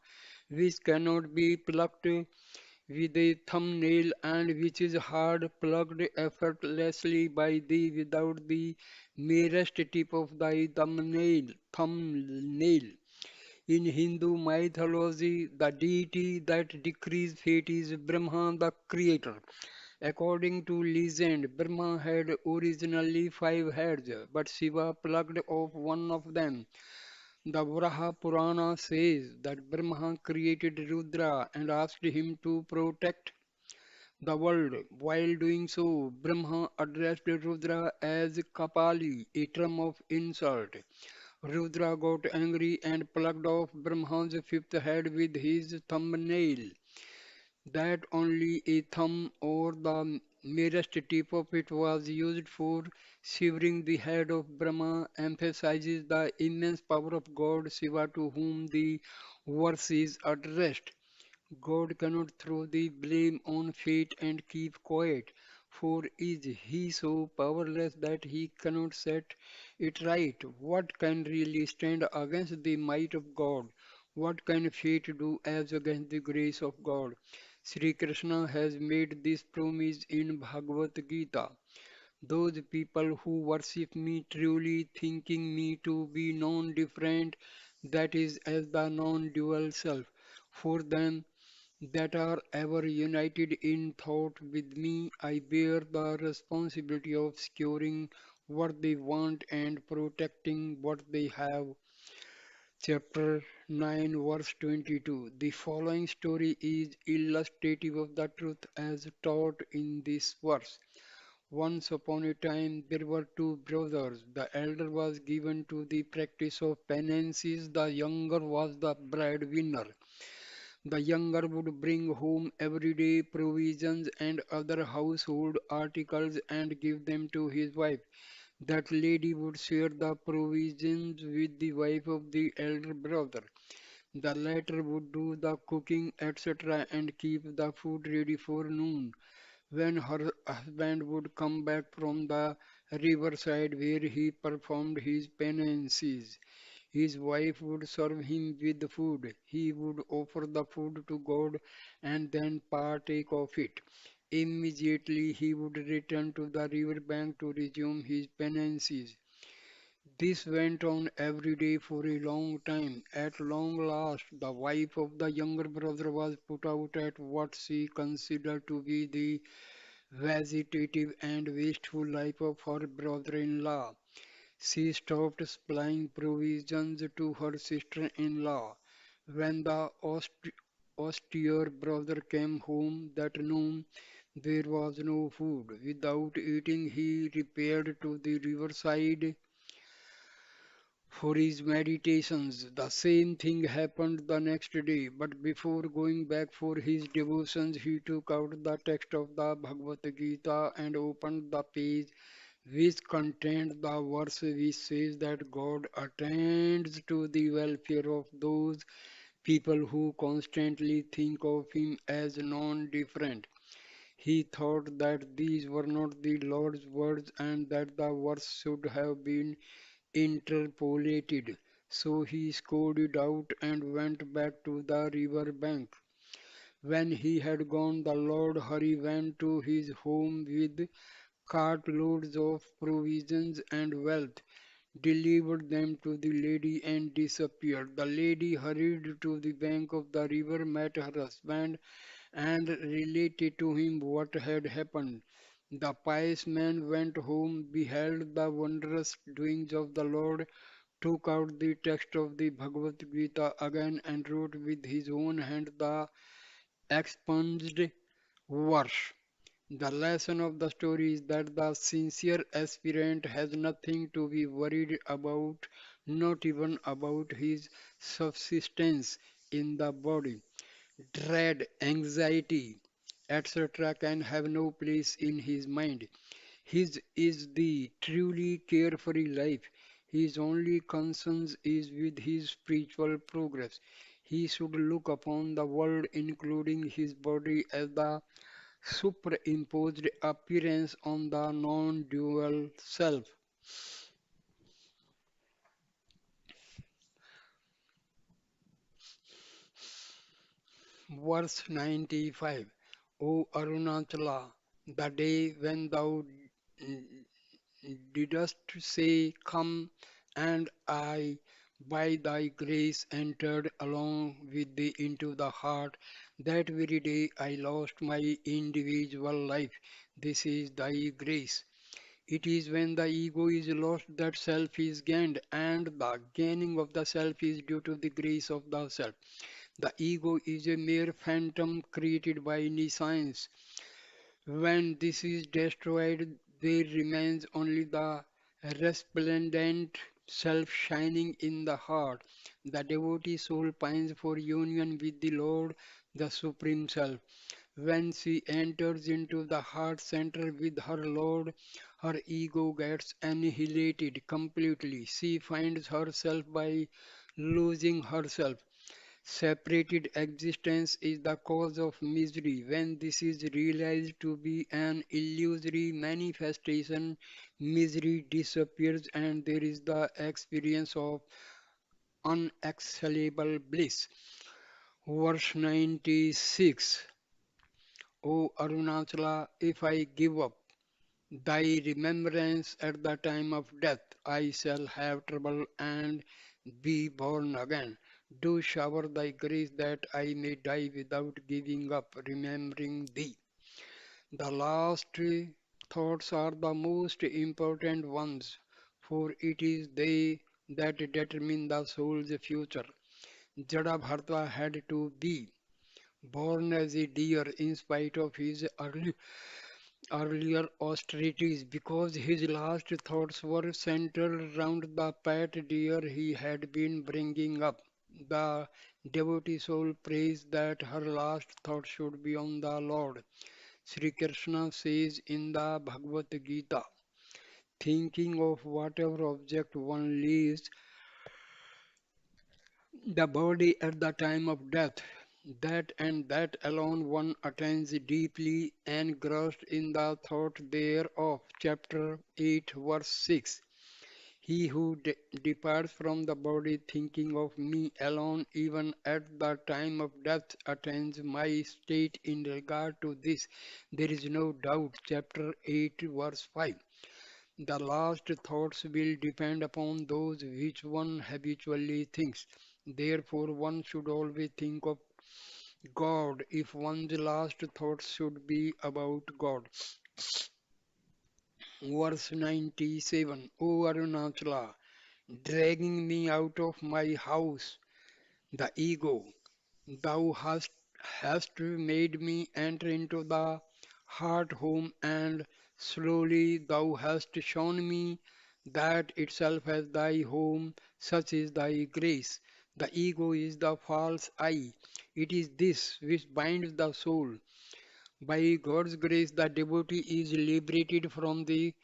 which cannot be plucked with a thumbnail and which is hard plucked effortlessly by thee without the merest tip of thy thumbnail? In Hindu mythology, the deity that decrees fate is Brahma, the creator. According to legend, Brahma had originally five heads, but Shiva plucked off one of them. The Varaha Purana says that Brahma created Rudra and asked him to protect the world. While doing so, Brahma addressed Rudra as Kapali, a term of insult. Rudra got angry and plucked off Brahma's fifth head with his thumbnail. That only a thumb or the merest tip of it was used for severing the head of Brahma emphasizes the immense power of God Shiva to whom the verse is addressed. God cannot throw the blame on fate and keep quiet, for is he so powerless that he cannot set it right? What can really stand against the might of God? What can fate do as against the grace of God? Sri Krishna has made this promise in Bhagavad Gita. Those people who worship me truly thinking me to be non-different, that is as the non-dual self. For them that are ever united in thought with me, I bear the responsibility of securing what they want and protecting what they have. Chapter 9, verse 22. The following story is illustrative of the truth as taught in this verse. Once upon a time there were two brothers. The elder was given to the practice of penances, the younger was the breadwinner. The younger would bring home everyday provisions and other household articles and give them to his wife. That lady would share the provisions with the wife of the elder brother. The latter would do the cooking, etc., and keep the food ready for noon, when her husband would come back from the riverside where he performed his penances. His wife would serve him with food. He would offer the food to God and then partake of it. Immediately he would return to the river bank to resume his penances. This went on every day for a long time. At long last, the wife of the younger brother was put out at what she considered to be the vegetative and wasteful life of her brother-in-law. She stopped supplying provisions to her sister-in-law. When the austere brother came home that noon, there was no food. Without eating, he repaired to the riverside for his meditations. The same thing happened the next day, but before going back for his devotions, he took out the text of the Bhagavad Gita and opened the page which contained the verse which says that God attends to the welfare of those people who constantly think of Him as non-different. He thought that these were not the Lord's words and that the verse should have been interpolated. So he scolded out and went back to the river bank. When he had gone, the Lord Hari went to his home with cartloads of provisions and wealth, delivered them to the lady and disappeared. The lady hurried to the bank of the river, met her husband, and related to him what had happened. The pious man went home, beheld the wondrous doings of the Lord, took out the text of the Bhagavad Gita again, and wrote with his own hand the expunged verse. The lesson of the story is that the sincere aspirant has nothing to be worried about, not even about his subsistence in the body. Dread, anxiety, etc., can have no place in his mind. His is the truly carefree life. His only concern is with his spiritual progress. He should look upon the world, including his body, as the superimposed appearance on the non-dual self. Verse 95. O Arunachala, the day when thou didst say, Come, and I, by thy grace, entered along with thee into the heart, that very day I lost my individual life. This is thy grace. It is when the ego is lost that self is gained, and the gaining of the self is due to the grace of the self. The ego is a mere phantom created by nescience. When this is destroyed, there remains only the resplendent self shining in the heart. The devotee soul pines for union with the Lord, the Supreme Self. When she enters into the heart center with her Lord, her ego gets annihilated completely. She finds herself by losing herself. Separated existence is the cause of misery. When this is realized to be an illusory manifestation, misery disappears and there is the experience of unexhalable bliss. Verse 96. O Arunachala, if I give up thy remembrance at the time of death, I shall have trouble and be born again. Do shower thy grace that I may die without giving up remembering thee. The last three thoughts are the most important ones, for it is they that determine the soul's future. Jadabharta had to be born as a deer in spite of his earlier austerities because his last thoughts were centered around the pet deer he had been bringing up. The devotee soul prays that her last thought should be on the Lord. Sri Krishna says in the Bhagavad Gita, thinking of whatever object one leaves the body at the time of death, that and that alone one attains deeply engrossed in the thought thereof. Chapter 8, verse 6. He who departs from the body thinking of me alone, even at the time of death, attains my state. In regard to this, there is no doubt. Chapter 8, verse 5. The last thoughts will depend upon those which one habitually thinks. Therefore, one should always think of God if one's last thoughts should be about God. Verse 97. O Arunachala, dragging me out of my house, the ego, thou hast made me enter into the heart home, and slowly thou hast shown me that itself as thy home, such is thy grace. The ego is the false I. It is this which binds the soul. By God's grace, the devotee is liberated from the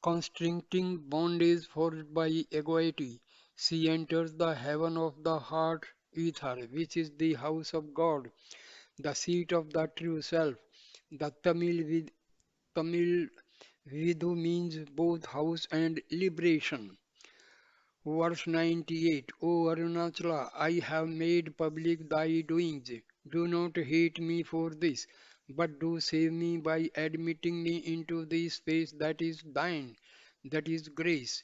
constricting bondage forged by egoity. She enters the heaven of the heart ether, which is the house of God, the seat of the true self. The Tamil Vidu means both house and liberation. Verse 98. O Arunachala, I have made public thy doings. Do not hate me for this, but do save me by admitting me into the space that is thine, that is grace.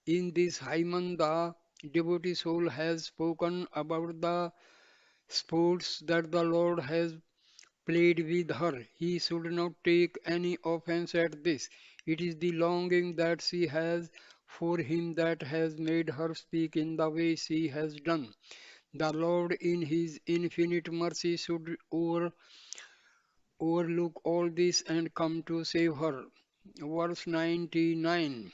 In this hymen, the devotee soul has spoken about the sports that the Lord has played with her. He should not take any offense at this. It is the longing that she has for him that has made her speak in the way she has done. The Lord, in his infinite mercy, should overlook all this and come to save her. Verse 99.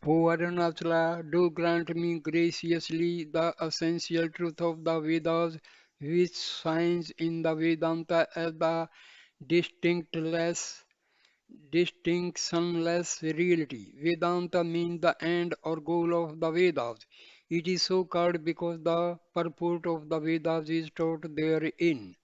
O Arunachala, do grant me graciously the essential truth of the Vedas, which shines in the Vedanta as the distinctless, distinctionless reality. Vedanta means the end or goal of the Vedas. It is so called because the purport of the Vedas is taught therein.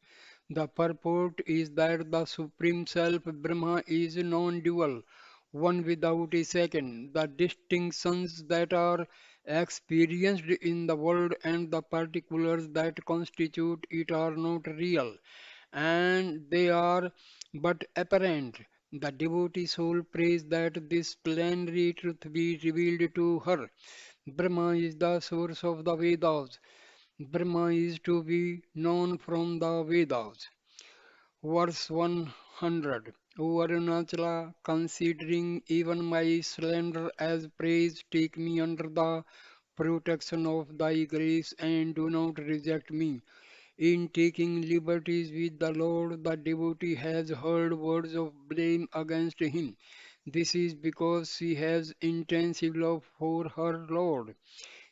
The purport is that the Supreme Self Brahma is non-dual, one without a second. The distinctions that are experienced in the world and the particulars that constitute it are not real, and they are but apparent. The devotee soul prays that this plenary truth be revealed to her. Brahma is the source of the Vedas. Brahma is to be known from the Vedas. Verse 100. O Arunachala, considering even my slender as praise, take me under the protection of thy grace and do not reject me. In taking liberties with the Lord, the devotee has heard words of blame against him. This is because she has intensive love for her Lord.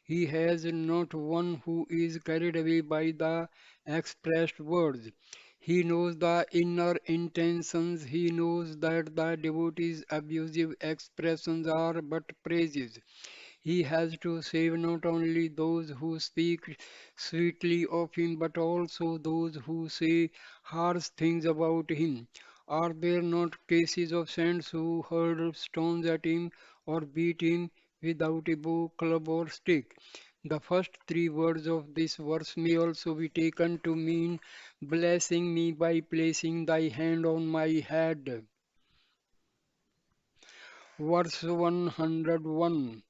He has not one who is carried away by the expressed words. He knows the inner intentions. He knows that the devotee's abusive expressions are but praises. He has to save not only those who speak sweetly of him, but also those who say harsh things about him. Are there not cases of saints who hurled stones at him or beat him without a bow, club, or stick? The first three words of this verse may also be taken to mean blessing me by placing thy hand on my head. Verse 101.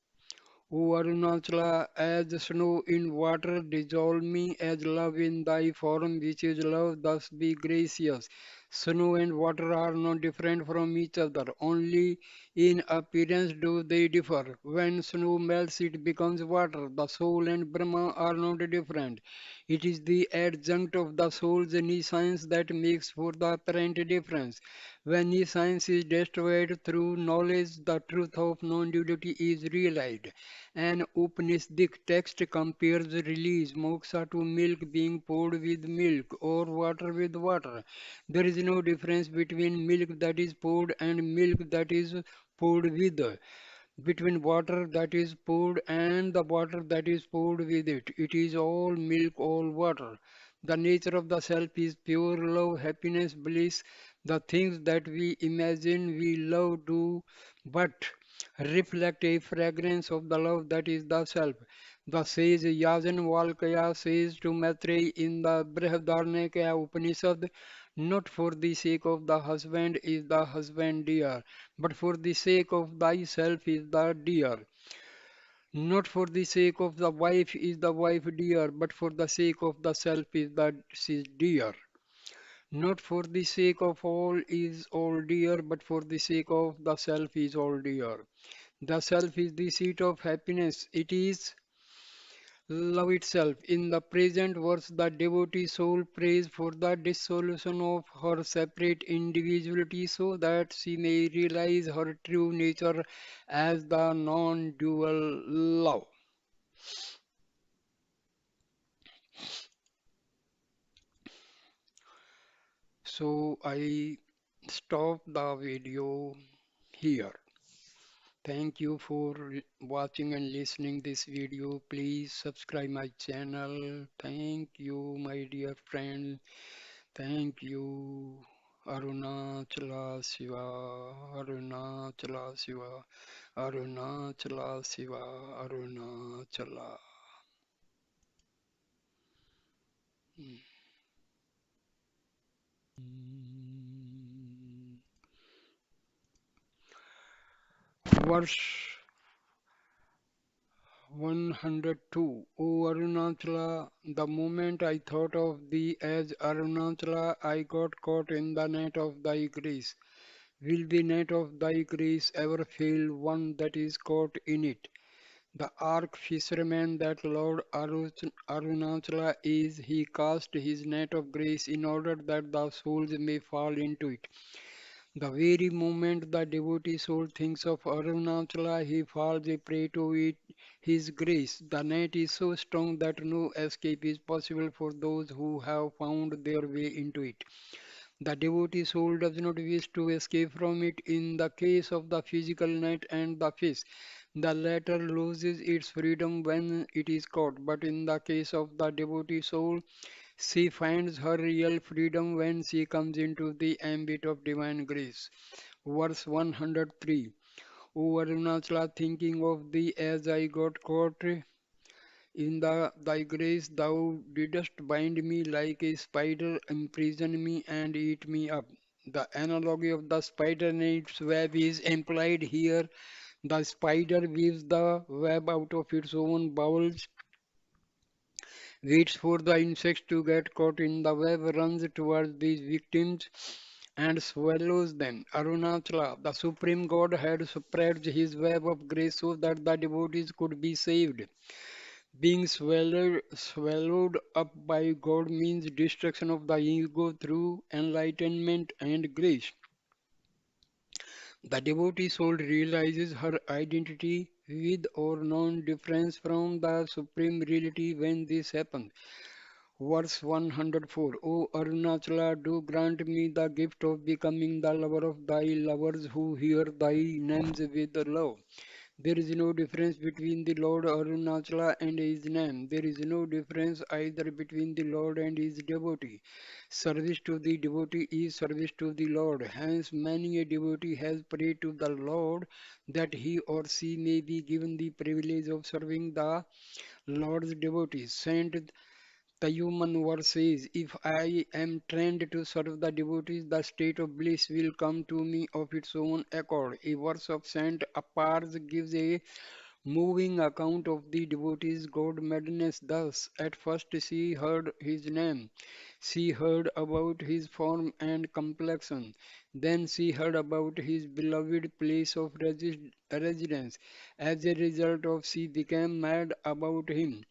O Arunachala, as snow in water, dissolve me as love in thy form, which is love, thus be gracious. Snow and water are not different from each other, only in appearance do they differ. When snow melts, it becomes water. The soul and Brahma are not different. It is the adjunct of the soul's nescience that makes for the apparent difference. When nescience is destroyed through knowledge, the truth of non-duality is realized. An Upanishadic text compares release moksha to milk being poured with milk or water with water. There is no difference between milk that is poured and milk that is poured with, between water that is poured and the water that is poured with it. It is all milk, all water. The nature of the self is pure love, happiness, bliss. The things that we imagine we love do but reflect a fragrance of the love that is the self. The sage Yajanvalkya says to Maitreyi in the Brihadaranyaka Upanishad, not for the sake of the husband is the husband dear, but for the sake of thyself is the dear. Not for the sake of the wife is the wife dear, but for the sake of the self is the she is dear. Not for the sake of all is all dear, but for the sake of the self is all dear. The self is the seat of happiness. It is love itself. In the present verse, the devotee soul prays for the dissolution of her separate individuality so that she may realize her true nature as the non-dual love. So I stop the video here. Thank you for watching and listening this video. Please subscribe my channel. Thank you, my dear friend. Thank you. Arunachala Shiva, Arunachala Shiva, Arunachala Shiva, Arunachala. Verse 102. O Arunachala, the moment I thought of thee as Arunachala, I got caught in the net of thy grace. Will the net of thy grace ever fail one that is caught in it? The ark fisherman that Lord Arunachala is, he cast his net of grace in order that the souls may fall into it. The very moment the devotee soul thinks of Arunachala, he falls a prey to it, his grace. The net is so strong that no escape is possible for those who have found their way into it. The devotee soul does not wish to escape from it. In the case of the physical net and the fish, the latter loses its freedom when it is caught, but in the case of the devotee soul, she finds her real freedom when she comes into the ambit of divine grace. Verse 103. O Arunachala, thinking of thee as I got caught in thy grace, thou didst bind me like a spider, imprison me and eat me up. The analogy of the spider and its web is implied here. The spider weaves the web out of its own bowels, waits for the insects to get caught in the web, runs towards these victims, and swallows them. Arunachala, the Supreme God, had spread his web of grace so that the devotees could be saved. Being swallowed up by God means destruction of the ego through enlightenment and grace. The devotee soul realizes her identity with or non difference from the supreme reality when this happens. Verse 104. O Arunachala, do grant me the gift of becoming the lover of thy lovers who hear thy names with love. There is no difference between the Lord Arunachala and his name. There is no difference either between the Lord and his devotee. Service to the devotee is service to the Lord. Hence, many a devotee has prayed to the Lord that he or she may be given the privilege of serving the Lord's devotees. Saint the human verse says, if I am trained to serve the devotees, the state of bliss will come to me of its own accord. A verse of Saint Apars gives a moving account of the devotee's God madness. Thus, at first she heard his name, she heard about his form and complexion, then she heard about his beloved place of residence. As a result of she became mad about him.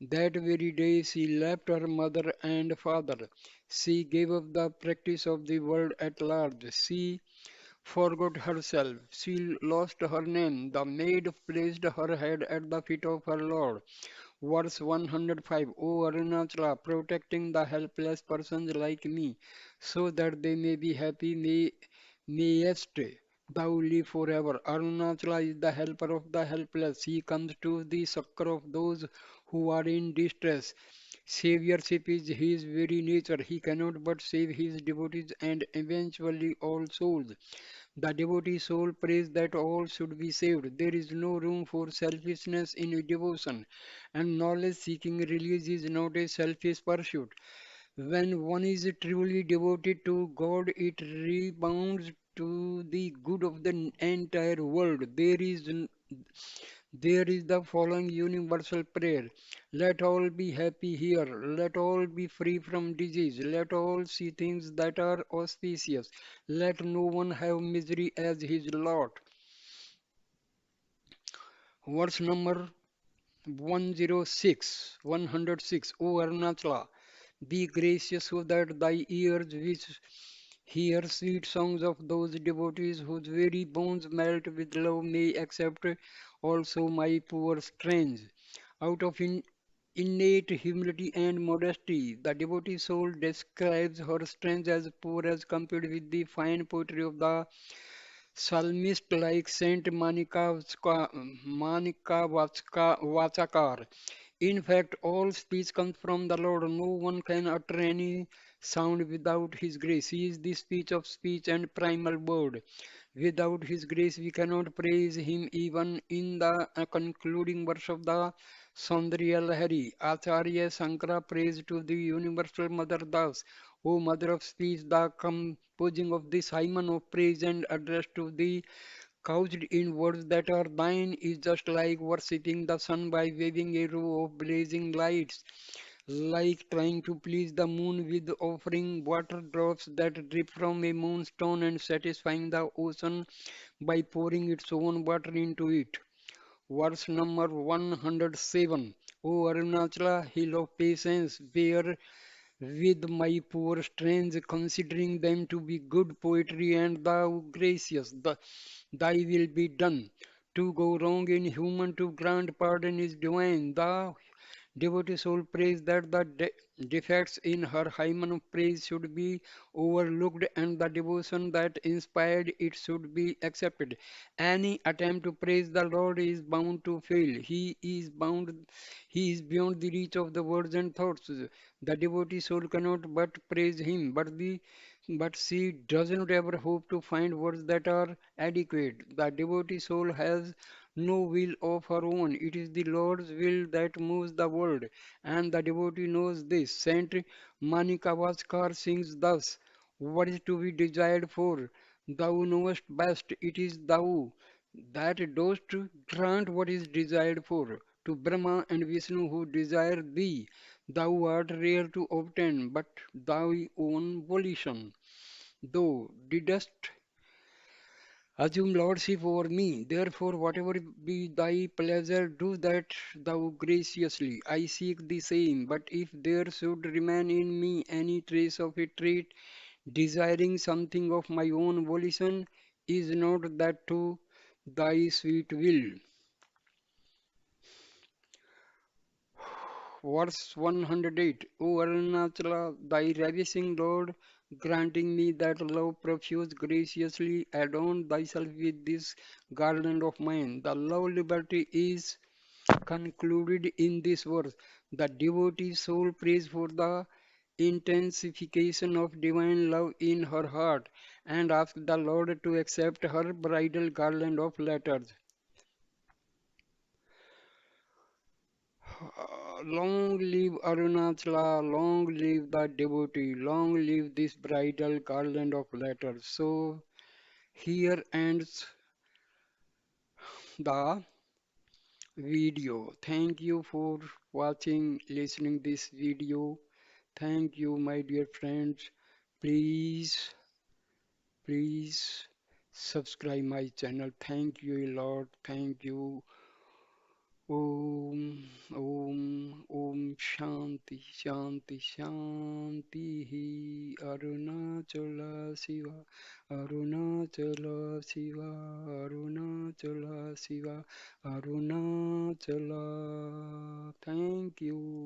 That very day she left her mother and father. She gave up the practice of the world at large. She forgot herself. She lost her name. The maid placed her head at the feet of her Lord. Verse 105. O Arunachala, protecting the helpless persons like me, so that they may be happy, mayest thou live forever. Arunachala is the helper of the helpless. He comes to the succor of those who are in distress. Saviorship is his very nature. He cannot but save his devotees and eventually all souls. The devotee soul prays that all should be saved. There is no room for selfishness in devotion, and knowledge seeking release is not a selfish pursuit. When one is truly devoted to God, it rebounds to the good of the entire world. There is the following universal prayer. Let all be happy here. Let all be free from disease. Let all see things that are auspicious. Let no one have misery as his lot. Verse number 106. O Arunachala, be gracious so that thy ears which hear sweet songs of those devotees whose very bones melt with love may accept also my poor strains. Out of innate humility and modesty, the devotee soul describes her strength as poor as compared with the fine poetry of the psalmist like Saint Vachakar. In fact, all speech comes from the Lord. No one can utter any sound without His grace. He is the speech of speech and primal word. Without His grace, we cannot praise Him even in the concluding verse of the Saundariya Lahari. Acharya Shankara prays to the Universal Mother thus, O Mother of Speech, the composing of this hymen of praise and address to thee couched in words that are thine is just like worshipping the sun by waving a row of blazing lights, like trying to please the moon with offering water drops that drip from a moonstone and satisfying the ocean by pouring its own water into it. Verse number 107. O Arunachala, hill of patience, bear with my poor strains, considering them to be good poetry, and thou gracious, thy will be done. To go wrong in human, to grant pardon is divine. The devotee soul prays that the defects in her hymen of praise should be overlooked and the devotion that inspired it should be accepted. Any attempt to praise the Lord is bound to fail. He is beyond the reach of the words and thoughts. The devotee soul cannot but praise him, but she does not ever hope to find words that are adequate. The devotee soul has no will of her own. It is the Lord's will that moves the world, and the devotee knows this. Saint Manikavaskar sings thus: what is to be desired for? Thou knowest best, it is thou that dost grant what is desired for. To Brahma and Vishnu who desire thee, thou art rare to obtain, but thy own volition. Thou didst assume lordship over me. Therefore, whatever be thy pleasure, do that thou graciously. I seek the same. But if there should remain in me any trace of a trait, desiring something of my own volition, is not that to thy sweet will. Verse 108. O Arunachala, thy ravishing Lord, granting me that love profuse graciously adorn thyself with this garland of mine. The love liberty is concluded in this verse. The devotee soul prays for the intensification of divine love in her heart and asks the Lord to accept her bridal garland of letters. Long live Arunachala, long live the devotee, long live this bridal garland of letters. So here ends the video. Thank you for watching, listening this video. Thank you, my dear friends. Please, please subscribe my channel. Thank you a lot. Thank you. Om, Om Shanti, Shanti, Shanti. Arunachala Shiva, Arunachala Shiva, Arunachala Shiva, Arunachala. Thank you.